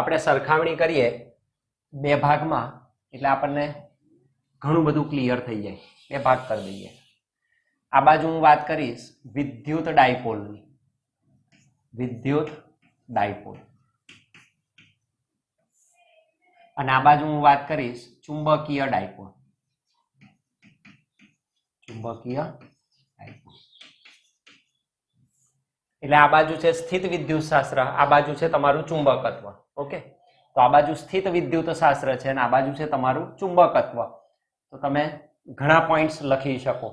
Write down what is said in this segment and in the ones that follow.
આપણે સરખામણી કરીએ બે ભાગમાં એટલે આપણને ઘણું બધું ક્લિયર થઈ જાય. બે ભાગ કરી દઈએ. આ બાજુ હું વાત કરીશ વિદ્યુત ડાયપોલની. વિદ્યુત ડાયપોલ. અને આ બાજુ હું વાત કરીશ ચુંબકીય ડાયપોલ. ચુંબકીય ડાયપોલ એટલે આ બાજુ છે સ્થિત વિદ્યુત શાસ્ત્ર, આ બાજુ છે તમારું ચુંબકત્વ. ઓકે, તો આ બાજુ સ્થિત વિદ્યુત શાસ્ત્ર છે અને આ બાજુ છે તમારું ચુંબકત્વ. તો તમે ઘણા પોઈન્ટ્સ લખી શકો.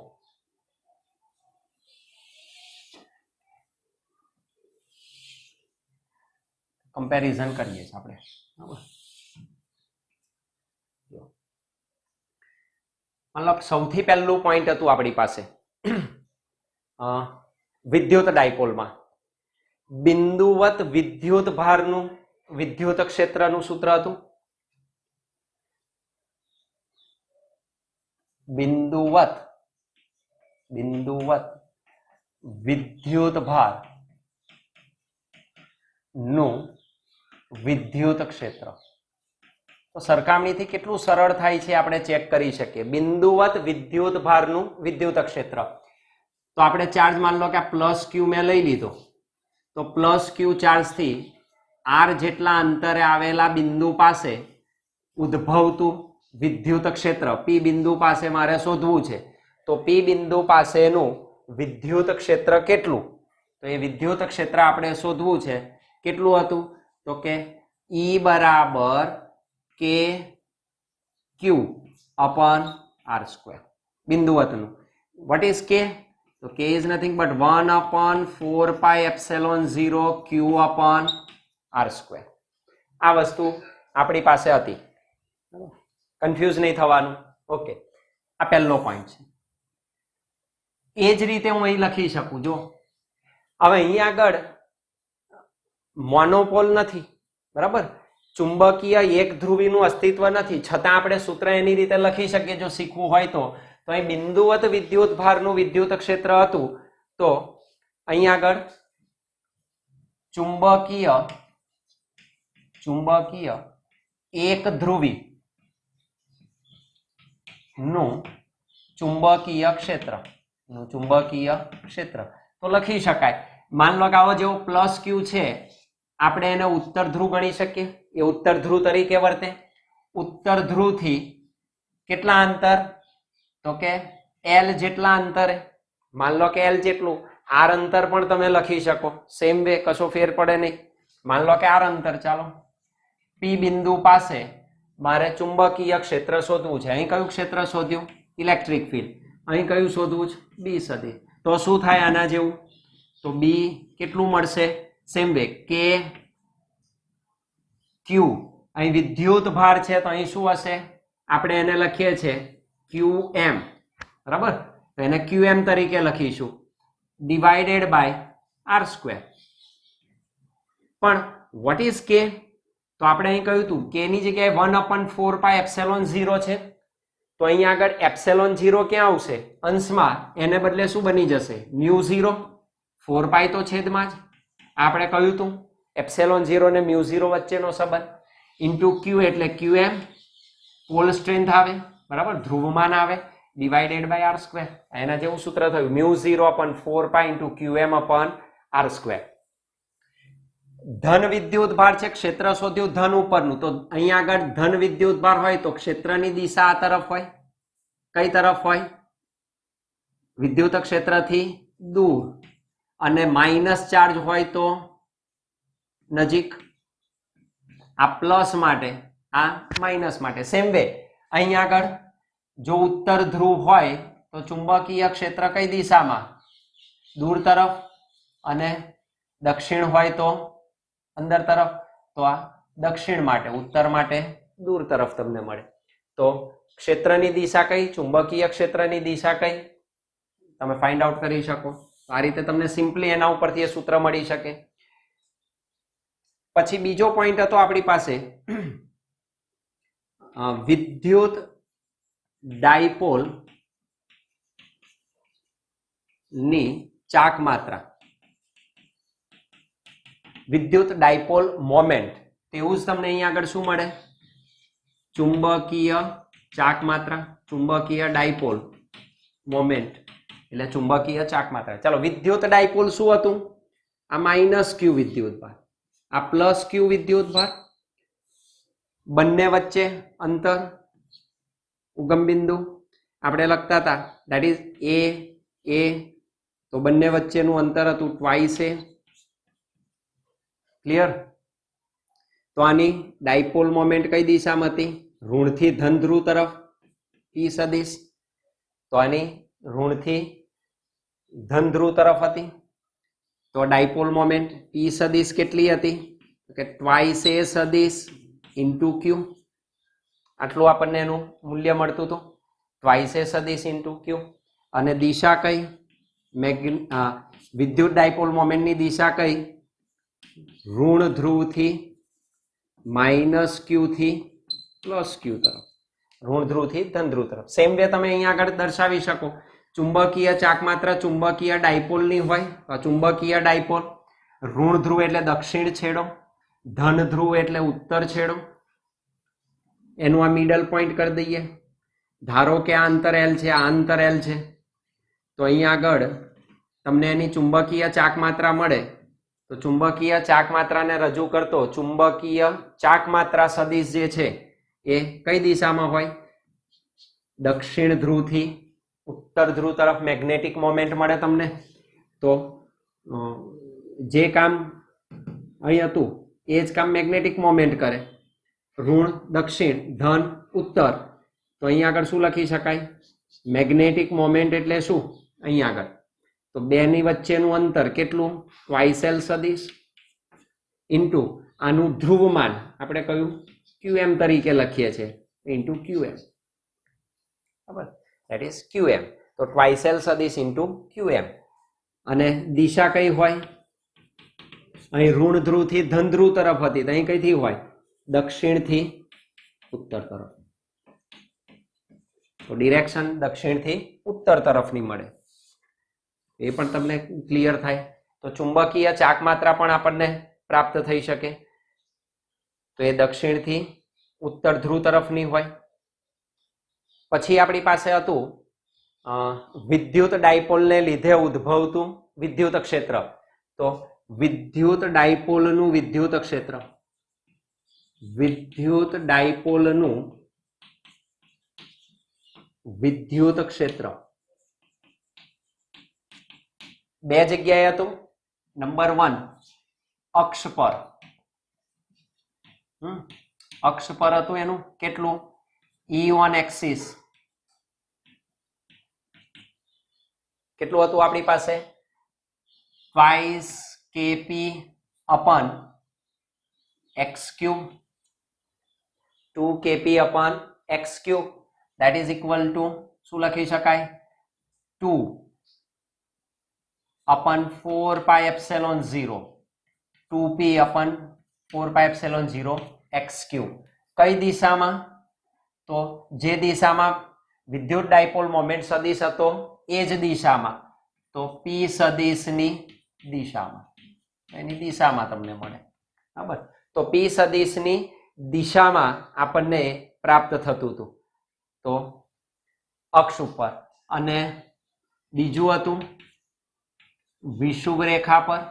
કમ્પેરિઝન કરીએ છીએ આપણે. મતલબ સૌથી પહેલું પોઈન્ટ હતું આપણી પાસે વિદ્યુત ડાયપોલમાં બિંદુવત વિદ્યુત ભારનું વિદ્યુત ક્ષેત્રનું સૂત્ર હતું. બિંદુવત વિદ્યુત ભાર નું વિદ્યુત ક્ષેત્ર. તો સરખામણીથી કેટલું સરળ થાય છે આપણે ચેક કરી શકીએ. બિંદુવત વિદ્યુત ભારનું વિદ્યુત ક્ષેત્ર. તો આપણે ચાર્જ માન લો કે આ પ્લસ ક્યુ મેં લઈ લીધો, તો પ્લસ ક્યુ ચાર્જ થી આર જેટલા અંતરે આવેલા બિંદુ પાસે ઉદ્ભવતું વિદ્યુત ક્ષેત્ર પી બિંદુ પાસે મારે શોધવું છે. તો પી બિંદુ પાસેનું વિદ્યુત ક્ષેત્ર કેટલું? તો એ વિદ્યુત ક્ષેત્ર આપણે શોધવું છે. કેટલું હતું? તો કે ઈ બરાબર K Q upon R square બિંદુવતનું. What is K? તો K is nothing but 1/4πε0 Q upon R square. આ વસ્તુ આપણી પાસે હતી. કન્ફ્યુઝ નહીં થવાનું. ઓકે, આ પહેલો પોઈન્ટ છે. એ જ રીતે હું અહીં લખી શકું. જો હવે અહીં આગળ મોનોપોલ નથી, બરાબર, ચુંબકીય એક ધ્રુવીનું અસ્તિત્વ નથી, છતાં આપણે સૂત્ર એની રીતે લખી શકીએ જો શીખવું હોય તો. તો અહીં બિંદુવત વિદ્યુત ભારનું વિદ્યુત ક્ષેત્ર હતું. તો અહીં આગળ ચુંબકીય એક ધ્રુવી નું ચુંબકીય ક્ષેત્ર તો લખી શકાય. માન લો કે આવો જેવો પ્લસ ક્યુ છે, આપણે એને ઉત્તર ધ્રુવ ગણી શકીએ. એ ઉત્તર ધ્રુવ તરીકે વર્તે. ઉત્તર ધ્રુવ થી કેટલા અંતર? તો કે એલ જેટલા અંતરે. માન લો કે એલ જેટલું, આર અંતર પણ તમે લખી શકો. સેમ વે, કશો ફેર પડે નહીં. માન લો કે આર અંતર. ચાલો, પી બિંદુ પાસે મારે ચુંબકીય ક્ષેત્ર શોધવું છે. અહીં કયું ક્ષેત્ર શોધ્યું? Electric field. અહીં કયું શોધવું છે? બી સદી. તો શું થાય આના જેવું? તો બી કેટલું મળશે? સેમ વે કે ક્યુ. અહીં વિદ્યુત ભાર છે તો અહીં શું હશે? આપણે એને લખીએ છીએ ક્યુ એમ, બરાબર. તો એને ક્યુ એમ તરીકે લખીશું ડિવાઇડેડ બાય આર સ્ક્વેર. પણ વોટ ઇઝ કે? તો આપણે અહીં કહ્યું હતું કે ની જગ્યાએ 1/4πε0 છે. તો અહીં આગળ ε0 ક્યાં આવશે? અંશમાં. એને બદલે શું બની જશે? μ0. 4π તો છેદમાં જ. આપણે કહ્યું હતું ε0 ને μ0 વચ્ચેનો સંબંધ. ઇન્ટુ ક્યુ એટલે QM, પોલ સ્ટ્રેન્થ આવે, બરાબર, ધ્રુવમાન આવે, ડિવાઇડેડ બાય આર સ્ક્વેર. એના જેવું સૂત્ર થયું μ0/4π into QM upon R square. ધન વિદ્યુત ભાર છે, ક્ષેત્ર શોધ્યું ધન ઉપરનું. તો અહીંયા આગળ ધન વિદ્યુત ભાર હોય તો ક્ષેત્રની દિશા આ તરફ હોય. કઈ તરફ હોય? વિદ્યુત ક્ષેત્રથી દૂર. અને માઇનસ ચાર્જ હોય તો નજીક. આ પ્લસ માટે, આ માઇનસ માટે. સેમ વે અહીં આગળ જો ઉત્તર ધ્રુવ હોય તો ચુંબકીય ક્ષેત્ર કઈ દિશામાં? દૂર તરફ. અને દક્ષિણ હોય તો અંદર તરફ. તો આ દક્ષિણ માટે, ઉત્તર માટે દૂર તરફ તમને મળે. તો ક્ષેત્રની દિશા કઈ? ચુંબકીય ક્ષેત્રની દિશા કઈ? તમે ફાઇન્ડ આઉટ કરી શકો. આ રીતે તમને સિમ્પલી એના ઉપરથી એ સૂત્ર મળી શકે. પછી બીજો પોઈન્ટ હતો આપણી પાસે વિદ્યુત ડાયપોલ ની ચાક માત્રા. વિદ્યુત ડાયપોલ મોમેન્ટ તેવું જ તમને અહીંયા આગળ શું મળે? ચુંબકીય ચાક માત્રા, ચુંબકીય ડાયપોલ મોમેન્ટ એટલે ચુંબકીય ચાક માત્રા. ચાલો, વિદ્યુત ડાયપોલ શું હતું? આ માઇનસ ક્યુ વિદ્યુત ભાર, આ પ્લસ ક્યુ વિદ્યુત ભાર, બંને વચ્ચે અંતર ઉગમ બિંદુ આપણે લખતા હતા ધેટ ઇઝ એ, તો બંને વચ્ચેનું અંતર હતું ટ્વાઇસ એ. ક્લિયર? તો આની ડાયપોલ મોમેન્ટ કઈ દિશામાં હતી? ઋણથી ધન ધ્રુવ તરફ, પી સદિશ. તો આની ઋણથી ધન ધ્રુવ તરફ હતી. તો ડાયપોલ મોમેન્ટ પી સદિશ કેટલી હતી? કે ટ્વાઇસ એ સદિશ ઇન્ટુ ક્યુ. આટલું આપણને એનું મૂલ્ય મળતું હતું, ટ્વાઇસ એ સદિશ ઇન્ટુ ક્યુ. અને દિશા કઈ? વિદ્યુત ડાયપોલ મોમેન્ટની દિશા કઈ? ઋણ ધ્રુવથી માઇનસ ક્યુ થી પ્લસ ક્યુ તરફ, ઋણ ધ્રુવથી ધન ધ્રુવ તરફ. સેમ વે તમે અહીંયા આગળ દર્શાવી શકો. ચુંબકીય ચાક માત્ર ચુંબકીય ડાયપોલની હોય, ચુંબકીય ડાયપોલ ઋણ ધ્રુવ એટલે દક્ષિણ છેડો, ધન ધ્રુવ એટલે ઉત્તર છેડો. એનું આ મિડલ પોઈન્ટ કરી દઈએ. ધારો કે આ અંતર એલ છે, આ અંતર એલ છે, તો અહીંયા આગળ તમને એની ચુંબકીય ચાક માત્રા મળે. તો ચુંબકીય ચાક માત્રાને રજૂ કરતો ચુંબકીય ચાક માત્રા સદિશ જે છે એ કઈ દિશામાં હોય? દક્ષિણ ધ્રુવથી ઉત્તર ધ્રુવ તરફ મેગ્નેટિક મોમેન્ટ મળે તમને. તો જે કામ અહીં હતું એ જ કામ મેગ્નેટિક મોમેન્ટ કરે. ઋણ દક્ષિણ, ધન ઉત્તર. તો અહીંયા આગળ શું લખી શકાય? મેગ્નેટિક મોમેન્ટ એટલે શું? અહીંયા આગળ તો બેની વચ્ચેનું અંતર કેટલું? ટ્વાઇસ એલ સદિશ ઇન્ટુ આનું ધ્રુવમાન આપણે કયું? QM તરીકે લખીએ છીએ, ઇન્ટુ QM. બરાબર, ધેટ ઇઝ QM. તો ટ્વાઇસ એલ સદિશ ઇન્ટુ QM. અને દિશા કઈ હોય? અહીં ઋણ ધ્રુવથી ધન ધ્રુવ તરફ હતી, તો અહીં કઈથી હોય? દક્ષિણથી ઉત્તર તરફ. તો ડિરેક્શન દક્ષિણથી ઉત્તર તરફની મળે. એ પણ તમને ક્લિયર થાય. તો ચુંબકીય ચાક માત્રા પણ આપણને પ્રાપ્ત થઈ શકે. તો એ દક્ષિણથી ઉત્તર ધ્રુવ તરફની હોય. પછી આપણી પાસે હતું વિદ્યુત ડાયપોલને લીધે ઉદ્ભવતું વિદ્યુત ક્ષેત્ર. તો વિદ્યુત ડાયપોલનું વિદ્યુત ક્ષેત્ર, વિદ્યુત ડાયપોલનું વિદ્યુત ક્ષેત્ર બે જગ્યાએ હતું. નંબર 1 અક્ષ પર, અક્ષ પર હતું એનું કેટલું? E on axis કેટલું હતું આપણી પાસે? Twice kp upon x cube, 2 kp upon x cube, that is equal to શું લખી શકાય? 2 upon 4 pi epsilon 0, 2p upon 4 pi epsilon 0 x cube. કઈ દિશામાં? તો જે દિશામાં વિદ્યુત ડાયપોલ મોમેન્ટ સદિશ હતો એ જ દિશામાં. તો p સદિશની દિશામાં, એની દિશામાં તમને મળે. બરાબર, તો p સદિશની દિશામાં આપણને પ્રાપ્ત થતું હતું તો અક્ષ ઉપર. અને બીજું હતું વિષુવ રેખા પર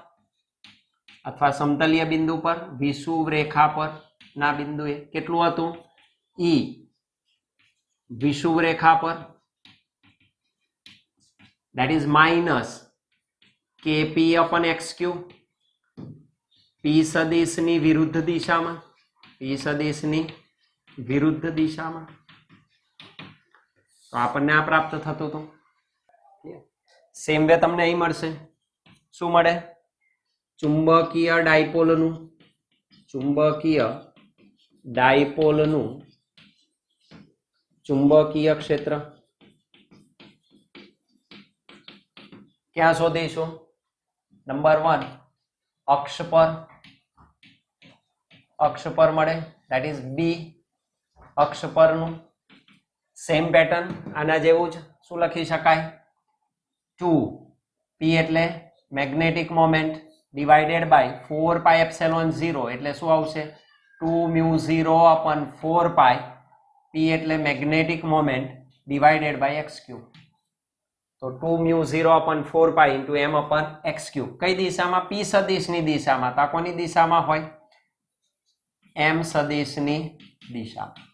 અથવા સમતલીય બિંદુ પર, વિષુવ રેખા પર ના બિંદુએ કેટલું હતું? E વિષુવ રેખા પર that is minus kp upon x cube, p સદિશની વિરુદ્ધ દિશામાં, p સદિશની વિરુદ્ધ દિશામાં. તો આપણને આ પ્રાપ્ત થતું હતું. સેમ વે તમને અહીં મળશે. શું મળે? ચુંબકીય ડાયપોલનું, ચુંબકીય ડાયપોલનું ચુંબકીય ક્ષેત્ર ક્યાં શોધીશું? નંબર 1 અક્ષ પર, અક્ષ પર મળે, that is B અક્ષ પરનું. સેમ પેટર્ન આના જેવું જ શું લખી શકાય? 2p એટલે magnetic moment divided by 4 pi epsilon 0 એટલે શું આવશે? 2μ0/4π p એટલે magnetic moment divided by x cube. તો 2μ0/4π ઇન્ટુ m/x ક્યુબ. કઈ દિશામાં? p સદિશની દિશામાં. તો આ કોની દિશામાં હોય? m સદિશની દિશામાં.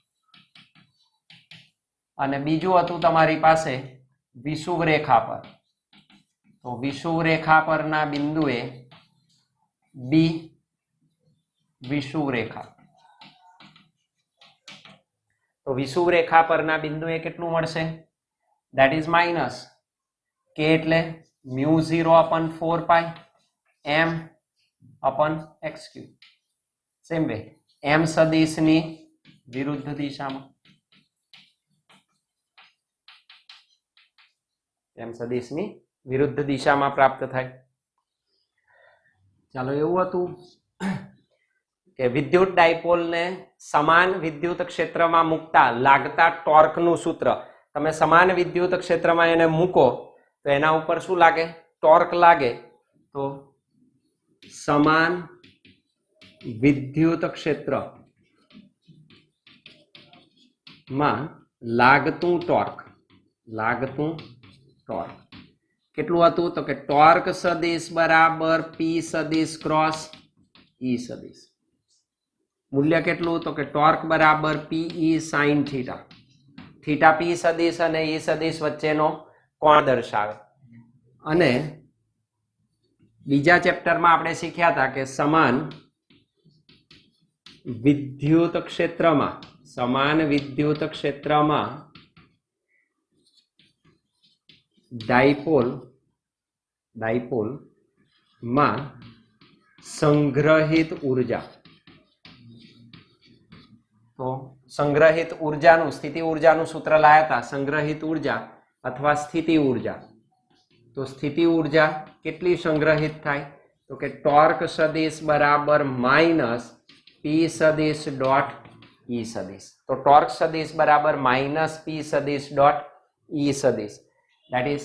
અને બીજું હતું તમારી પાસે વિષુવ રેખા પર. તો વિષુવ રેખા પરના બિંદુએ b વિષુવ રેખા. તો વિષુવ રેખા પરના બિંદુએ કેટલું મળશે? ધેટ ઇઝ માઇનસ k એટલે μ0/4π m/x cube. Same way m સદિશની વિરુદ્ધ દિશામાં. m સદિશની વિરુદ્ધ દિશામાં પ્રાપ્ત થાય. ચાલો, એવું હતું કે વિદ્યુત ડાયપોલને સમાન વિદ્યુત ક્ષેત્રમાં મૂકતા લાગતા ટોર્કનું સૂત્ર. તમે સમાન વિદ્યુત ક્ષેત્રમાં એને મૂકો તો એના ઉપર શું લાગે? ટોર્ક લાગે. તો સમાન વિદ્યુત ક્ષેત્રમાં લાગતું ટોર્ક કેટલું હતું? તો કે ટોર્ક સદિશ બરાબર p સદિશ ક્રોસ e સદિશ. મૂલ્ય કેટલું? તો કે ટોર્ક બરાબર pe sin theta. Theta p સદિશ અને e સદિશ વચ્ચેનો કોણ દર્શાવે. અને બીજા ચેપ્ટરમાં આપણે શીખ્યા હતા કે સમાન વિદ્યુત ક્ષેત્રમાં ડાયપોલમાં સંગ્રહિત ઉર્જા. તો સંગ્રહિત ઉર્જાનું સ્થિતિ ઉર્જાનું સૂત્ર લાયા હતા. સંગ્રહિત ઉર્જા અથવા સ્થિતિ ઉર્જા. તો સ્થિતિ ઉર્જા કેટલી સંગ્રહિત થાય? તો કે ટોર્ક સદિશ બરાબર માઇનસ p સદિશ ડોટ e સદિશ. તો ટોર્ક સદિશ બરાબર માઇનસ p સદિશ ડોટ e સદિશ. that is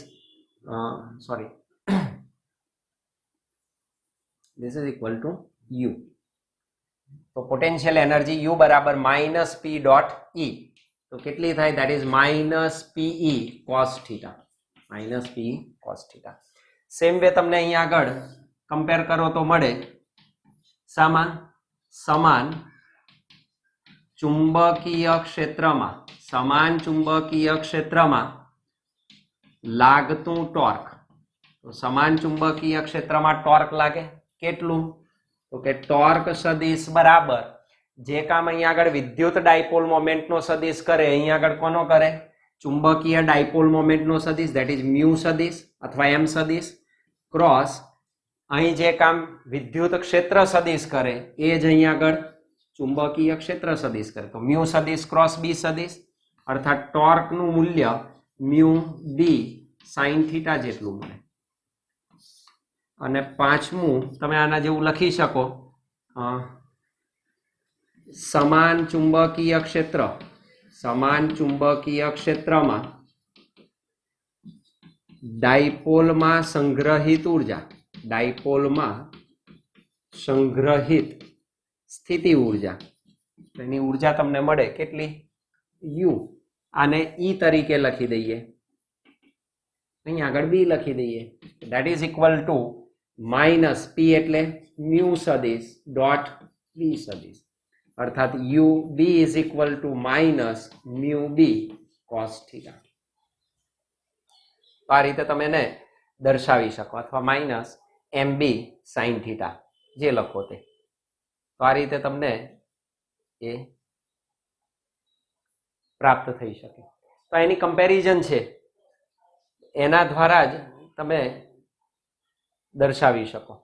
this is equal to u. તો પોટેન્શિયલ એનર્જી u બરાબર માઇનસ p ડોટ e. તો કેટલી થાય? that is minus pe cos theta. Same way તમને અહીંયા આગળ કમ્પેર કરો તો મળે. સમાન ચુંબકીય ક્ષેત્રમાં લાગતું ટોર્ક. તો સમાન ચુંબકીય ક્ષેત્રમાં ટોર્ક લાગે. કેટલું? તો કે ટોર્ક સદિશ બરાબર જે કામ અહીંયા આગળ વિદ્યુત ડાયપોલ મોમેન્ટનો સદિશ કરે અહીંયા આગળ કોનો કરે? ચુંબકીય ડાયપોલ મોમેન્ટનો સદિશ, ધેટ ઇઝ મ્યુ સદિશ અથવા m સદિશ ક્રોસ અહીં જે કામ વિદ્યુત ક્ષેત્ર સદિશ કરે એ જ અહીંયા આગળ ચુંબકીય ક્ષેત્ર સદિશ કરે. તો મ્યુ સદિશ ક્રોસ b સદિશ, અર્થાત ટોર્કનું મૂલ્ય મ્યુ b sin થીટા જેટલું મળે. અને પાંચમું તમે આના જેવું લખી શકો, સમાન ચુંબકીય ક્ષેત્રમાં ડાયપોલમાં સંગ્રહિત સ્થિતિ ઉર્જા. એની ઉર્જા તમને મળે કેટલી? u. આને e તરીકે લખી દઈએ, અહીં આગળ b લખી દઈએ. That is equal to minus p એટલે મ્યુ સદિશ ડોટ b સદિશ, અર્થાત u b is equal to minus mu b cos theta. આ રીતે તમે એને દર્શાવી શકો, અથવા માઇનસ mb સાઇન થીટા જે લખો તે. તો આ રીતે તમને એ પ્રાપ્ત થઈ શકે. તો એની કમ્પેરિઝન છે, એના દ્વારા જ તમે દર્શાવી શકો.